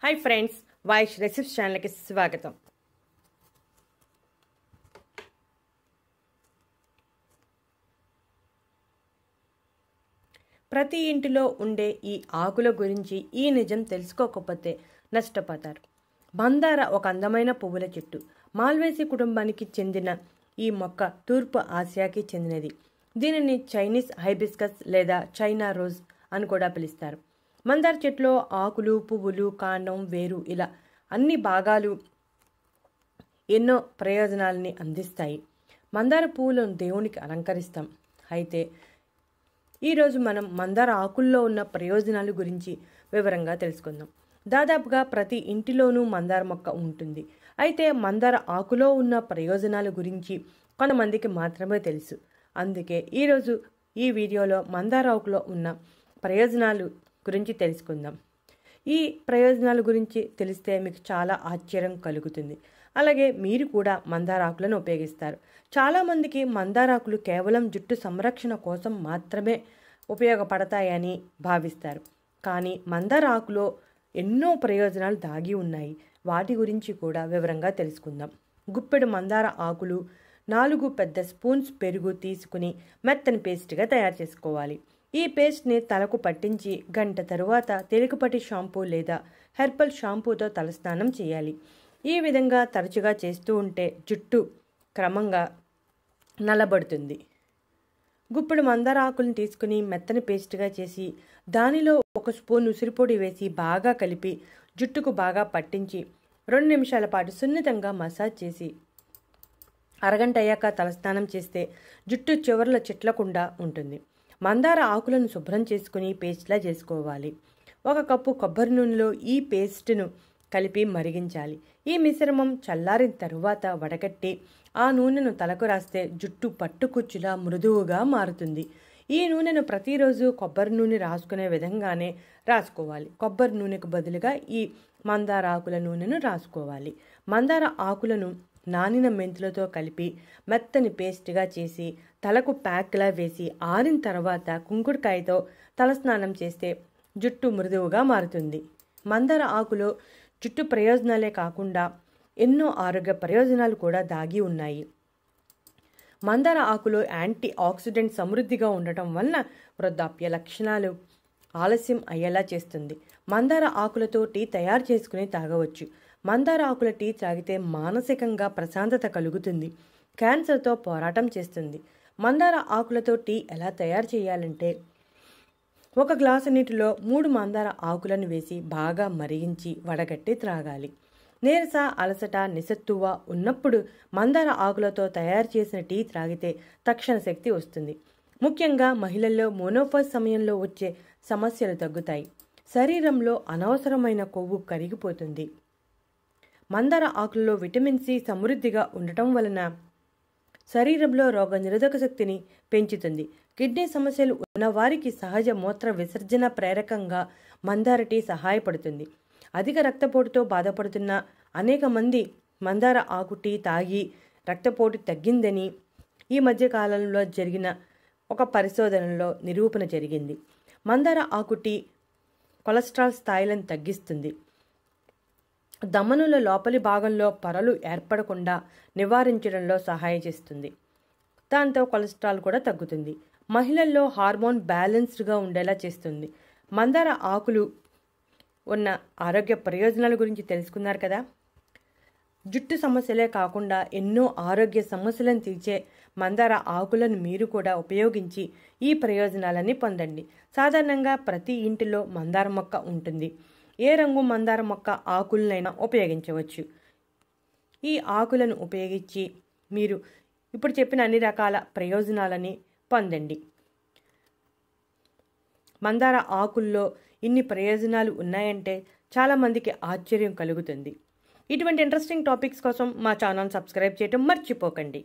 Hi friends, वाइश रेसिप्स channel की स्वागतम। ప్రతి ఇంటిలో ఉండే ఈ ఆకుల గురించి ఈ నిజం తెలుసుకోకపోతే నష్టపోతారు. మందార ఒక అందమైన పువ్వుల చెట్టు. మాల్వేసి కుటుంబానికి చెందిన ఈ మొక్క తూర్పు ఆసియాకి చెందినది. దీనిని చైనీస్ హైబిస్కస్ లేదా చైనా రోజ్ అని కూడా పిలుస్తారు. మందార చెట్టులో ఆకులు, పువ్వులు, కాండం, వేరు ఇలా అన్ని భాగాలు ఎన్నో ప్రయోజనాలని అందిస్తాయి. మందార పువ్వులను దేవునికి అలంకరిస్తాం. అయితే ఈరోజు మనం మందార ఆకుల్లో ఉన్న ప్రయోజనాల గురించి వివరంగా తెలుసుకుందాం. దాదాపుగా ప్రతి ఇంటిలోనూ మందార మొక్క ఉంటుంది. అయితే మందార ఆకులో ఉన్న ప్రయోజనాల గురించి కొంతమందికి మాత్రమే తెలుసు. అందుకే ఈరోజు ఈ వీడియోలో మందార ఆకులో ఉన్న ప్రయోజనాలు గురించి తెలుసుకుందాం. ఈ ప్రయోజనాల గురించి తెలిస్తే మీకు చాలా ఆశ్చర్యం కలుగుతుంది. అలాగే మీరు కూడా మందార ఆకులను ఉపయోగిస్తారు. చాలామందికి మందార ఆకులు కేవలం జుట్టు సంరక్షణ కోసం మాత్రమే ఉపయోగపడతాయని భావిస్తారు. కానీ మందార ఆకులో ఎన్నో ప్రయోజనాలు దాగి ఉన్నాయి. వాటి గురించి కూడా వివరంగా తెలుసుకుందాం. గుప్పెడు మందార ఆకులు, 4 పెద్ద స్పూన్స్ పెరుగు తీసుకుని మెత్తని పేస్ట్గా తయారు చేసుకోవాలి. ఈ పేస్ట్ని తలకు పట్టించి గంట తరువాత తేలికపాటి షాంపూ లేదా హెర్బల్ షాంపూతో తలస్నానం చేయాలి. ఈ విధంగా తరచుగా చేస్తూ ఉంటే జుట్టు క్రమంగా నల్లబడుతుంది. గుప్పెడు మందార ఆకులను తీసుకుని మెత్తని పేస్ట్గా చేసి దానిలో 1 స్పూన్ ఉసిరిపొడి వేసి బాగా కలిపి జుట్టుకు బాగా పట్టించి 2 నిమిషాల పాటు సున్నితంగా మసాజ్ చేసి అరగంట అయ్యాక తలస్నానం చేస్తే జుట్టు చివర్ల చిట్లకుండా ఉంటుంది. మందార ఆకులను శుభ్రం చేసుకుని పేస్ట్లా చేసుకోవాలి. 1 కప్పు కొబ్బరి నూనెలో ఈ పేస్ట్ను కలిపి మరిగించాలి. ఈ మిశ్రమం చల్లారిన తరువాత వడగట్టి ఆ నూనెను తలకు రాస్తే జుట్టు పట్టుకుచ్చులా మృదువుగా మారుతుంది. ఈ నూనెను ప్రతిరోజు కొబ్బరి నూనె రాసుకునే విధంగానే రాసుకోవాలి. కొబ్బరి నూనెకు బదులుగా ఈ మందార ఆకుల నూనెను రాసుకోవాలి. మందార ఆకులను నానిన మెంతులతో కలిపి మెత్తని పేస్ట్గా చేసి తలకు ప్యాక్లా వేసి ఆరిన తర్వాత కుంకుడుకాయతో తలస్నానం చేస్తే జుట్టు మృదువుగా మారుతుంది. మందార ఆకులో జుట్టు ప్రయోజనాలే కాకుండా ఎన్నో ఆరోగ్య ప్రయోజనాలు కూడా దాగి ఉన్నాయి. మందార ఆకులో యాంటీ ఆక్సిడెంట్ సమృద్ధిగా ఉండటం వలన వృద్ధాప్య లక్షణాలు ఆలస్యం అయ్యేలా చేస్తుంది. మందార ఆకులతో టీ తయారు చేసుకుని తాగవచ్చు. మందార ఆకుల టీ తాగితే మానసికంగా ప్రశాంతత కలుగుతుంది. క్యాన్సర్తో పోరాటం చేస్తుంది. మందార ఆకులతో టీ ఎలా తయారు చేయాలంటే 1 గ్లాసు నీటిలో 3 మందార ఆకులను వేసి బాగా మరిగించి వడగట్టి త్రాగాలి. నీరస, అలసట, నిస్సత్తువ ఉన్నప్పుడు మందార ఆకులతో తయారు చేసిన టీ త్రాగితే తక్షణ శక్తి వస్తుంది. ముఖ్యంగా మహిళల్లో మోనోపాజ్ సమయంలో వచ్చే సమస్యలు తగ్గుతాయి. శరీరంలో అనవసరమైన కొవ్వు కరిగిపోతుంది. మందార ఆకులలో విటమిన్ సి సమృద్ధిగా ఉండటం వలన శరీరంలో రోగ నిరోధక శక్తిని పెంచుతుంది. కిడ్నీ సమస్యలు ఉన్నవారికి సహజ మూత్ర విసర్జన ప్రేరకంగా మందార టీ సహాయపడుతుంది. అధిక రక్తపోటుతో బాధపడుతున్న అనేక మంది మందార ఆకు టీ తాగి రక్తపోటు తగ్గిందని ఈ మధ్య కాలంలో జరిగిన ఒక పరిశోధనలో నిరూపణ జరిగింది. మందార ఆకు టీ కొలెస్ట్రాల్ స్థాయిలను తగ్గిస్తుంది. ధమనుల లోపలి భాగంలో పొరలు ఏర్పడకుండా నివారించడంలో సహాయం చేస్తుంది. దాంతో కొలెస్ట్రాల్ కూడా తగ్గుతుంది. మహిళల్లో హార్మోన్ బ్యాలెన్స్డ్గా ఉండేలా చేస్తుంది. మందార ఆకులు ఉన్న ఆరోగ్య ప్రయోజనాల గురించి తెలుసుకున్నారు కదా. జుట్టు సమస్యలే కాకుండా ఎన్నో ఆరోగ్య సమస్యలను తీర్చే మందార ఆకులను మీరు కూడా ఉపయోగించి ఈ ప్రయోజనాలన్నీ పొందండి. సాధారణంగా ప్రతి ఇంటిలో మందార మొక్క ఉంటుంది. ఏ రంగు మందార మొక్క ఆకులనైనా ఉపయోగించవచ్చు. ఈ ఆకులను ఉపయోగించి మీరు ఇప్పుడు చెప్పిన అన్ని రకాల ప్రయోజనాలని పొందండి. మందార ఆకుల్లో ఇన్ని ప్రయోజనాలు ఉన్నాయంటే చాలామందికి ఆశ్చర్యం కలుగుతుంది. ఇటువంటి ఇంట్రెస్టింగ్ టాపిక్స్ కోసం మా ఛానల్ సబ్స్క్రైబ్ చేయడం మర్చిపోకండి.